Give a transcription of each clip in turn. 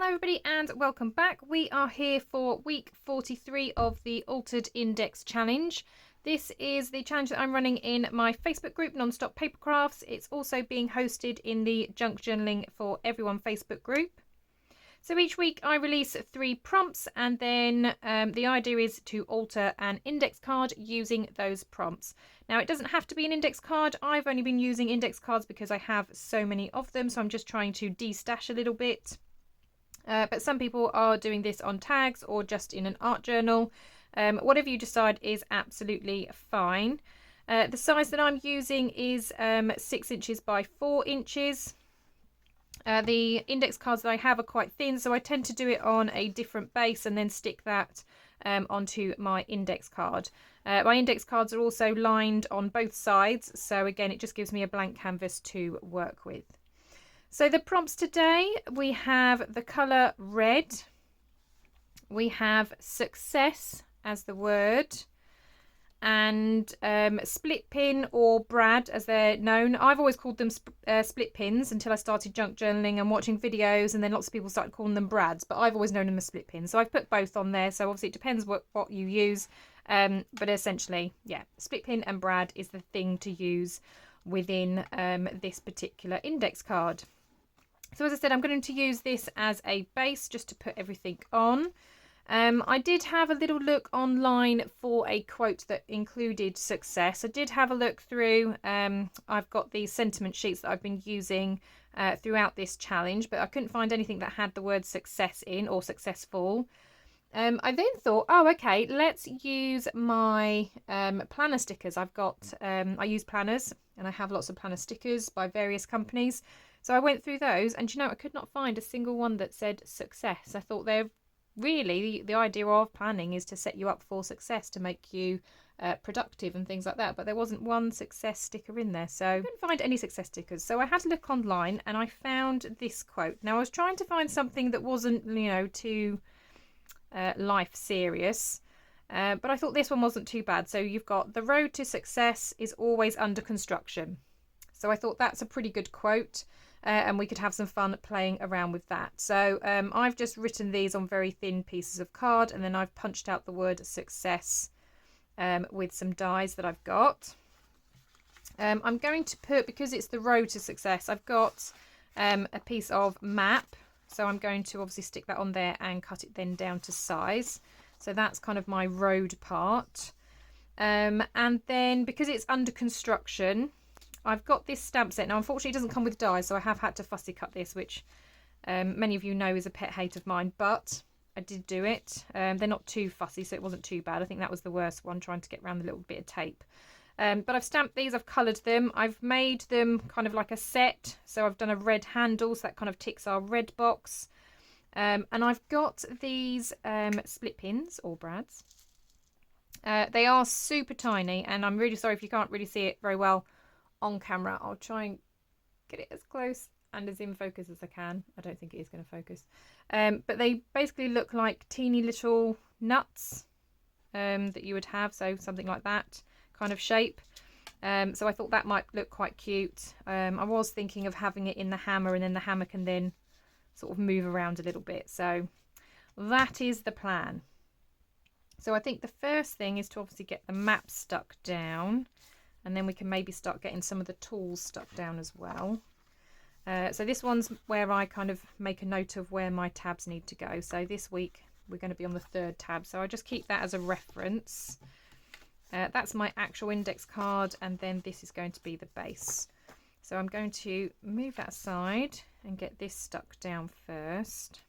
Hello everybody and welcome back. We are here for week 43 of the Altered Index Challenge. This is the challenge that I'm running in my Facebook group, Non-Stop Papercrafts. It's also being hosted in the Junk Journaling for Everyone Facebook group. So each week I release 3 prompts and then the idea is to alter an index card using those prompts. Now it doesn't have to be an index card. I've only been using index cards because I have so many of them, so I'm just trying to de-stash a little bit. But some people are doing this on tags or just in an art journal. Whatever you decide is absolutely fine. The size that I'm using is 6 inches by 4 inches. The index cards that I have are quite thin, so I tend to do it on a different base and then stick that onto my index card. My index cards are also lined on both sides, so again it just gives me a blank canvas to work with. So the prompts today, we have the colour red, we have success as the word, and split pin or brad as they're known. I've always called them split pins until I started junk journaling and watching videos, and then lots of people started calling them brads, but I've always known them as split pins. So I've put both on there, so obviously it depends what you use, but essentially, yeah, split pin and brad is the thing to use within this particular index card. So as I said, I'm going to use this as a base just to put everything on. I did have a little look online for a quote that included success. I did have a look through. I've got these sentiment sheets that I've been using throughout this challenge, but I couldn't find anything that had the word success in or successful. I then thought, oh, okay, let's use my planner stickers. I've got, I use planners and I have lots of planner stickers by various companies. So I went through those and I could not find a single one that said success. I thought they're really, the idea of planning is to set you up for success, to make you productive and things like that. But there wasn't one success sticker in there. So I couldn't find any success stickers. So I had to look online and I found this quote. Now I was trying to find something that wasn't, too life serious. But I thought this one wasn't too bad. So you've got the road to success is always under construction. So I thought that's a pretty good quote. And we could have some fun playing around with that. So I've just written these on very thin pieces of card, and then I've punched out the word success with some dies that I've got. I'm going to put, because it's the road to success, I've got a piece of map. So I'm going to obviously stick that on there and cut it then down to size. So that's kind of my road part. And then because it's under construction, I've got this stamp set. Now, unfortunately, it doesn't come with dies, so I have had to fussy cut this, which many of you know is a pet hate of mine, but I did do it. They're not too fussy, so it wasn't too bad. I think that was the worst one, trying to get around the little bit of tape. But I've stamped these, I've coloured them. I've made them kind of like a set, so I've done a red handle, so that kind of ticks our red box. And I've got these split pins, or brads. They are super tiny, and I'm really sorry if you can't really see it very well on camera. I'll try and get it as close and as in focus as I can. I don't think it is going to focus. But they basically look like teeny little nuts that you would have. So something like that kind of shape. So I thought that might look quite cute. I was thinking of having it in the hammer, and then the hammer can then sort of move around a little bit. So that is the plan. So I think the first thing is to obviously get the map stuck down. And then we can maybe start getting some of the tools stuck down as well. So this one's where I kind of make a note of where my tabs need to go. So this week we're going to be on the 3rd tab. So I just keep that as a reference. That's my actual index card. And then this is going to be the base. So I'm going to move that aside and get this stuck down first.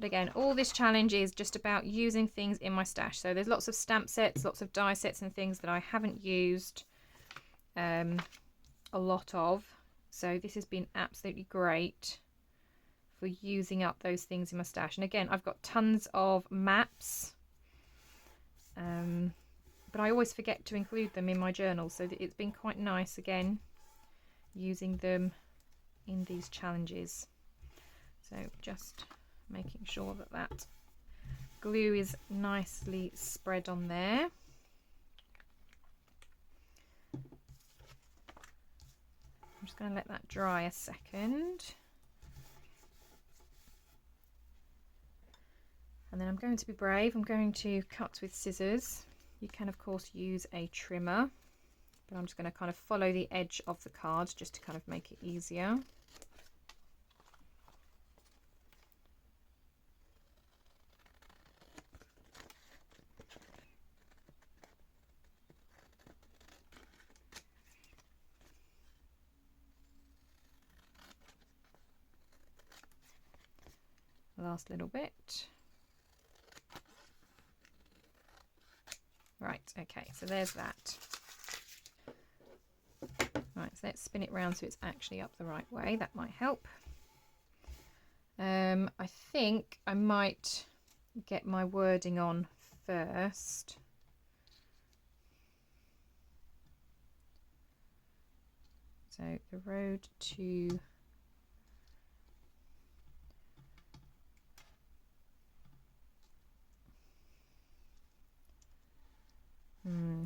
But again, all this challenge is just about using things in my stash. So there's lots of stamp sets, lots of die sets and things that I haven't used a lot of. So this has been absolutely great for using up those things in my stash. And again, I've got tons of maps. But I always forget to include them in my journal. So it's been quite nice, again, using them in these challenges. So just making sure that that glue is nicely spread on there. I'm just going to let that dry a second. And then I'm going to be brave. I'm going to cut with scissors. You can of course use a trimmer, but I'm just going to kind of follow the edge of the card just to kind of make it easier. Last little bit. Right, okay, so there's that. Right, so let's spin it round so it's actually up the right way. That might help. I think I might get my wording on first. So the road to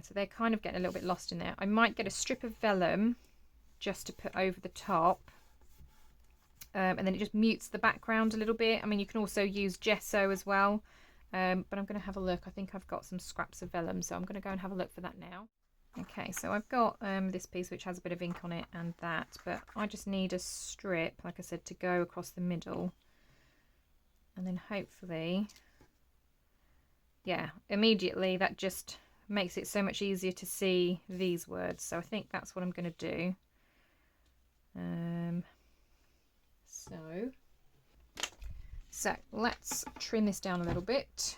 so they're kind of getting a little bit lost in there. I might get a strip of vellum just to put over the top, and then it just mutes the background a little bit. I mean, you can also use gesso as well, but I'm going to have a look. I think I've got some scraps of vellum, so I'm going to go and have a look for that now. Okay, so I've got this piece which has a bit of ink on it and that, but I just need a strip, like I said, to go across the middle, and then hopefully, yeah, immediately that just makes it so much easier to see these words. So I think that's what I'm going to do. So let's trim this down a little bit.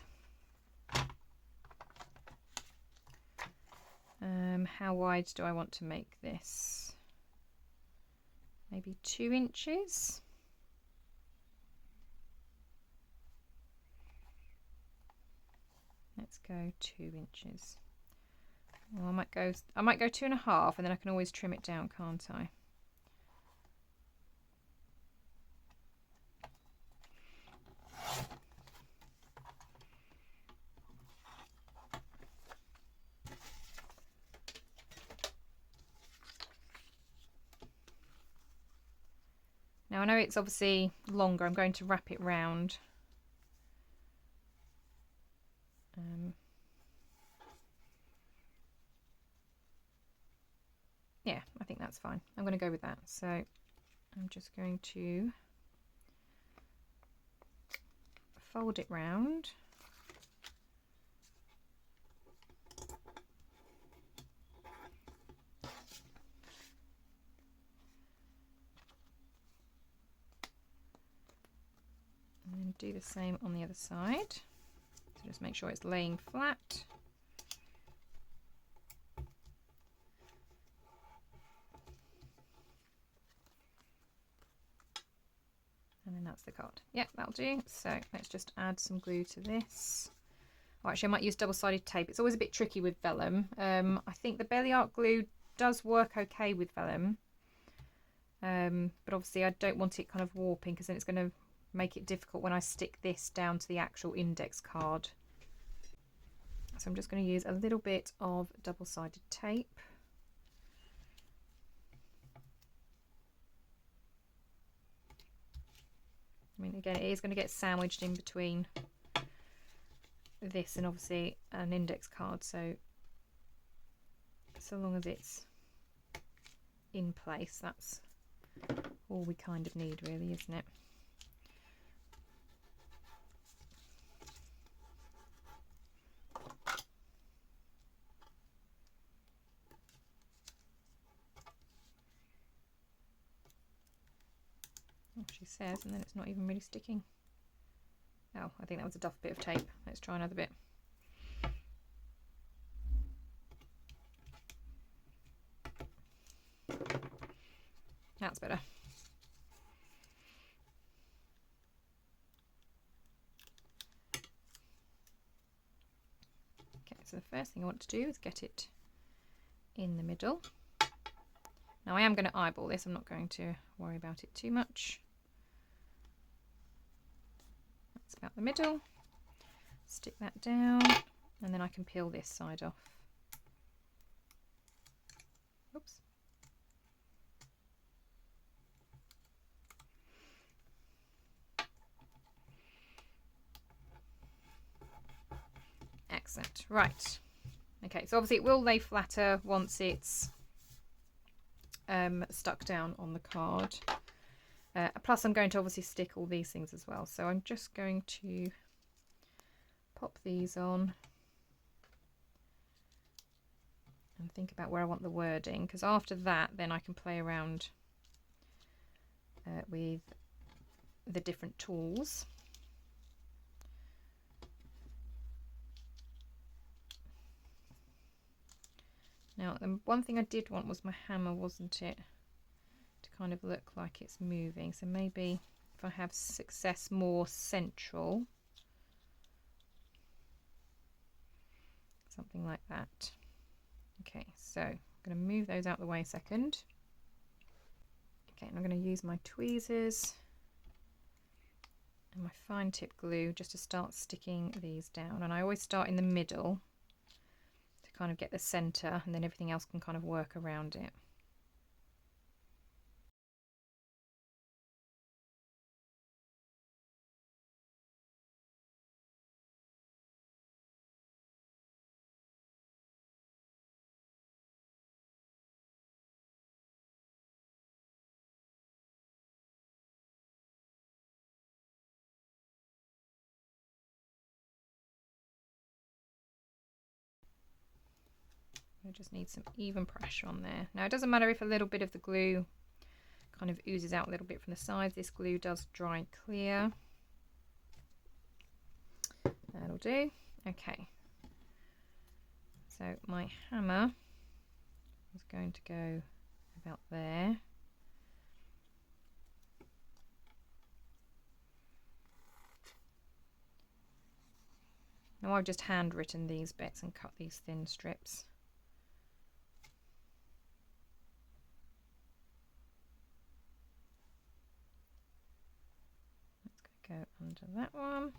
How wide do I want to make this? Maybe 2 inches. Let's go 2 inches. Well, I might go 2.5, and then I can always trim it down, can't I? Now I know it's obviously longer. I'm going to wrap it round. Yeah, I think that's fine. I'm going to go with that. So I'm just going to fold it round. And then do the same on the other side. So just make sure it's laying flat. And then that's the card. Yep, that'll do. So let's just add some glue to this. Oh, actually, I might use double-sided tape. It's always a bit tricky with vellum. I think the Belly Art glue does work okay with vellum. But obviously I don't want it kind of warping, because then it's going to make it difficult when I stick this down to the actual index card. So I'm just going to use a little bit of double-sided tape. I mean, again, it is going to get sandwiched in between this and obviously an index card, so long as it's in place, that's all we kind of need, really, isn't it? She says, and then it's not even really sticking. Oh, I think that was a duff bit of tape. Let's try another bit. That's better. Okay, so the first thing I want to do is get it in the middle. Now I am going to eyeball this. I'm not going to worry about it too much. That's about the middle. Stick that down, and then I can peel this side off. Oops. Excellent. Right. Okay, so obviously it will lay flatter once it's stuck down on the card. Plus I'm going to obviously stick all these things as well. So I'm just going to pop these on and think about where I want the wording, because after that then I can play around with the different tools. Now, the one thing I did want was my hammer, wasn't it? To kind of look like it's moving. So maybe if I have success more central, something like that. Okay, so I'm going to move those out the way a second. Okay, and I'm going to use my tweezers and my fine tip glue just to start sticking these down. And I always start in the middle to kind of get the center, and then everything else can kind of work around it. I just need some even pressure on there. Now it doesn't matter if a little bit of the glue kind of oozes out a little bit from the sides. This glue does dry clear. That'll do. Okay. So my hammer is going to go about there. Now I've just handwritten these bits and cut these thin strips. Let's go under that one.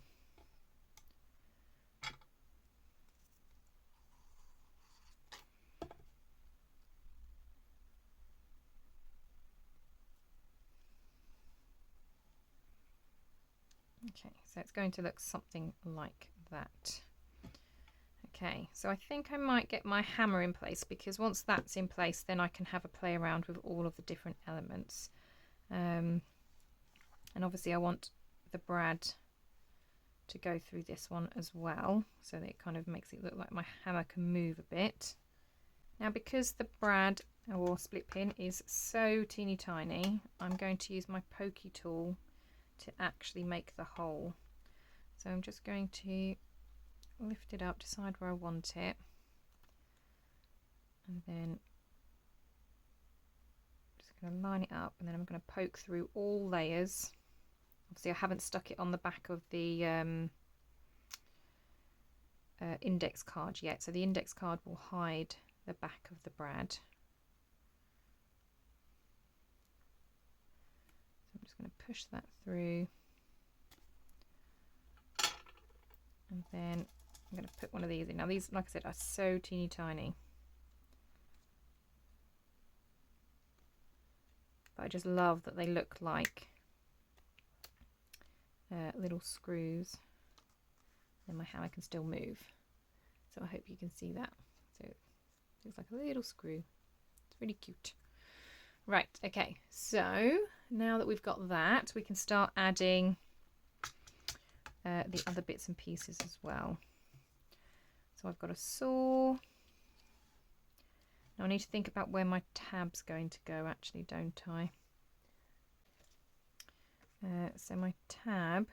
Okay, so it's going to look something like that. Okay, so I think I might get my hammer in place, because once that's in place then I can have a play around with all of the different elements. And obviously I want the brad to go through this one as well, so that it kind of makes it look like my hammer can move a bit. Now because the brad or split pin is so teeny tiny, I'm going to use my pokey tool to actually make the hole. So I'm just going to lift it up, decide where I want it, and then just going to line it up, and then I'm going to poke through all layers. Obviously I haven't stuck it on the back of the index card yet, so the index card will hide the back of the brad. So I'm just going to push that through, and then I'm going to put one of these in. Now these, like I said, are so teeny tiny, but I just love that they look like little screws, and my hammer can still move. So I hope you can see that. So it looks like a little screw. It's really cute. Right, okay, so now that we've got that, we can start adding the other bits and pieces as well. So I've got a saw. Now I need to think about where my tab's going to go actually, don't I? So my tab,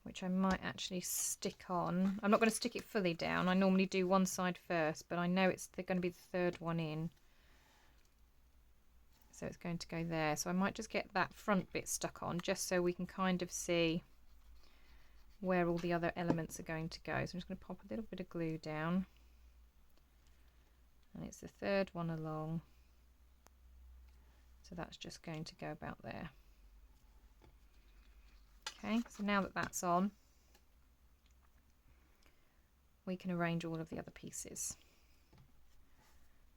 which I might actually stick on. I'm not going to stick it fully down. I normally do one side first, but I know they're going to be the third one in. So it's going to go there. So I might just get that front bit stuck on, just so we can kind of see where all the other elements are going to go. So I'm just going to pop a little bit of glue down. And it's the third one along. So that's just going to go about there. Okay, so now that that's on, we can arrange all of the other pieces.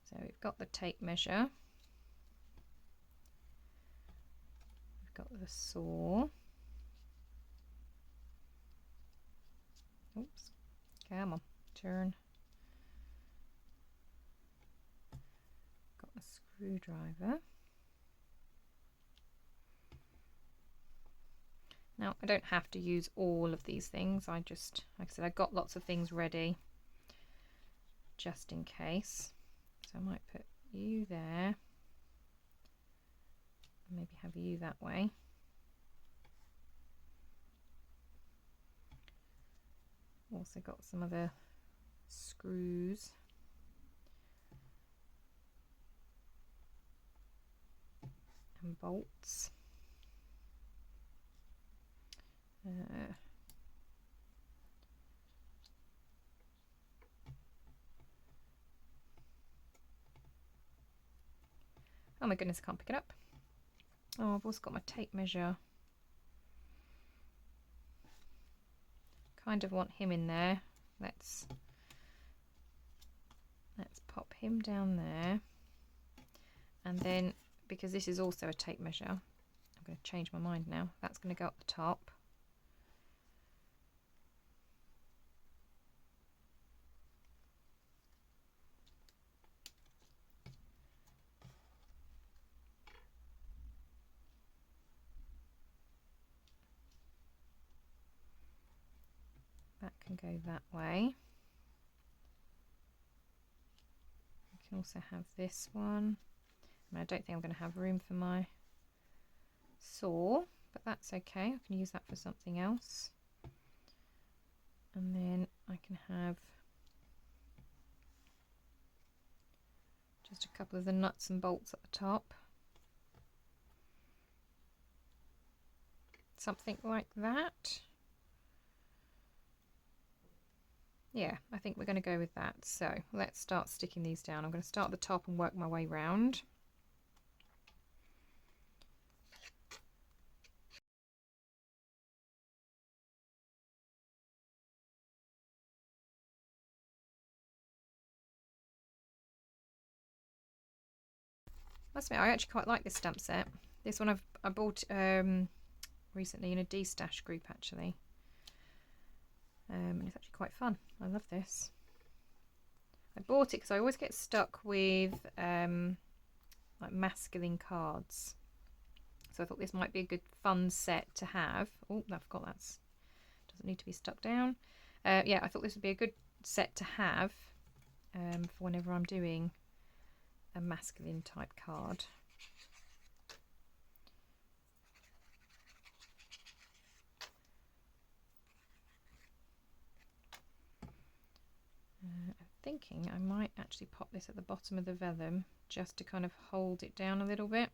So we've got the tape measure, we've got the saw, oops, come on, turn, got a screwdriver. Now I don't have to use all of these things, I just, like I said, I got lots of things ready just in case. So I might put you there, maybe have you that way. Also got some other screws. And bolts. Oh my goodness, I can't pick it up. Oh, I've also got my tape measure. Kind of want him in there. Let's pop him down there. And then, because this is also a tape measure, I'm going to change my mind now. That's going to go up the top. That can go that way. We can also have this one. And I don't think I'm going to have room for my saw, but that's okay. I can use that for something else. And then I can have just a couple of the nuts and bolts at the top. Something like that. Yeah, I think we're going to go with that. So let's start sticking these down. I'm going to start at the top and work my way round. Must admit, I actually quite like this stamp set. This one I bought recently in a D-stash group actually. And it's actually quite fun. I love this. I bought it because I always get stuck with like masculine cards. So I thought this might be a good fun set to have. Oh, I forgot that doesn't need to be stuck down. Yeah, I thought this would be a good set to have for whenever I'm doing a masculine type card. I'm thinking I might actually pop this at the bottom of the vellum just to kind of hold it down a little bit.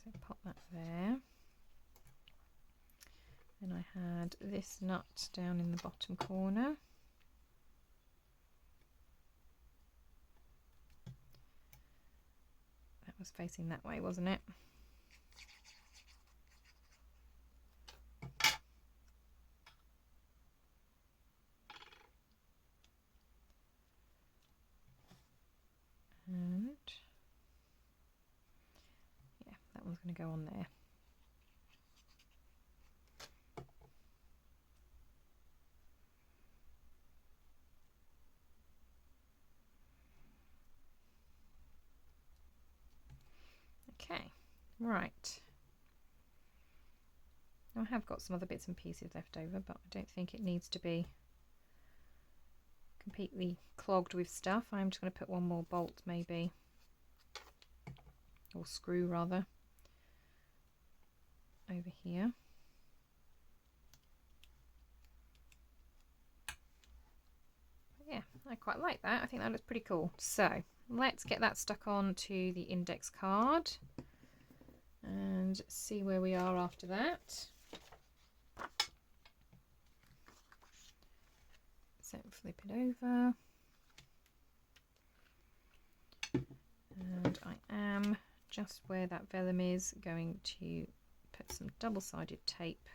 So pop that there. Then I had this nut down in the bottom corner. That was facing that way, wasn't it? And yeah, that one's going to go on there. Okay, right. Now I have got some other bits and pieces left over, but I don't think it needs to be completely clogged with stuff. I'm just going to put one more bolt maybe, or screw rather, over here. Yeah, I quite like that. I think that looks pretty cool. So let's get that stuck on to the index card and see where we are after that. So flip it over. And I am just where that vellum is, going to put some double-sided tape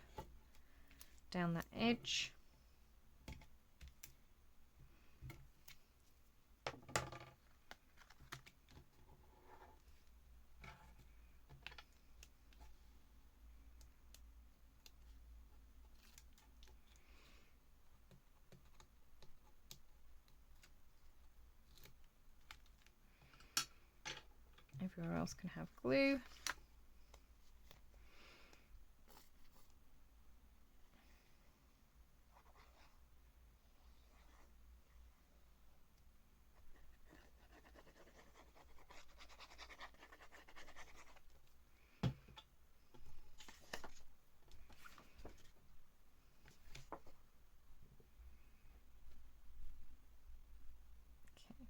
down that edge. Everywhere else can have glue. Okay,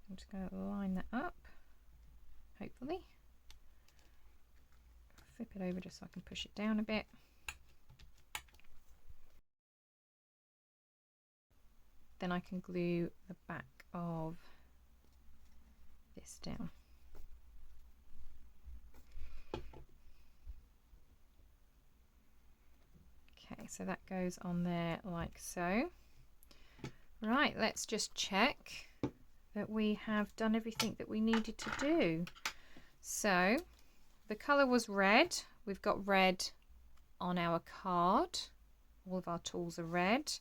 I'm just going to line that up, hopefully. Flip it over just so I can push it down a bit. Then I can glue the back of this down. Okay, so that goes on there like so. Right, let's just check that we have done everything that we needed to do. So the colour was red. We've got red on our card. All of our tools are red.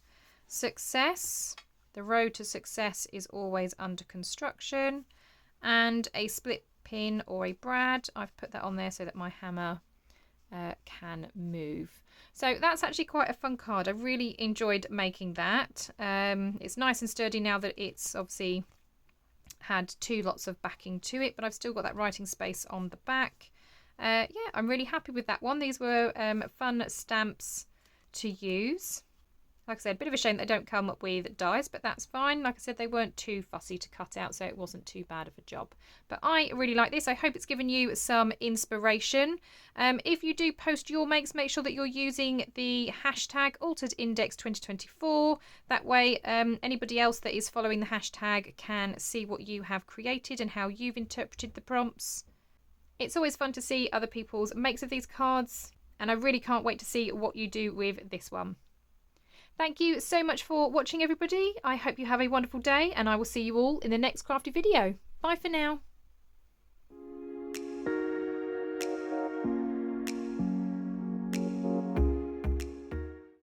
Success. The road to success is always under construction. And a split pin or a brad. I've put that on there so that my hammer can move. So that's actually quite a fun card. I really enjoyed making that. It's nice and sturdy now that it's obviously had two lots of backing to it, but I've still got that writing space on the back. Yeah, I'm really happy with that one. These were fun stamps to use. Like I said, a bit of a shame they don't come up with dies, but that's fine. Like I said, they weren't too fussy to cut out, so it wasn't too bad of a job. But I really like this. I hope it's given you some inspiration. If you do post your makes, make sure that you're using the hashtag AlteredIndex2024. That way, anybody else that is following the hashtag can see what you have created and how you've interpreted the prompts. It's always fun to see other people's makes of these cards, and I really can't wait to see what you do with this one. Thank you so much for watching, everybody. I hope you have a wonderful day, and I will see you all in the next crafty video. Bye for now.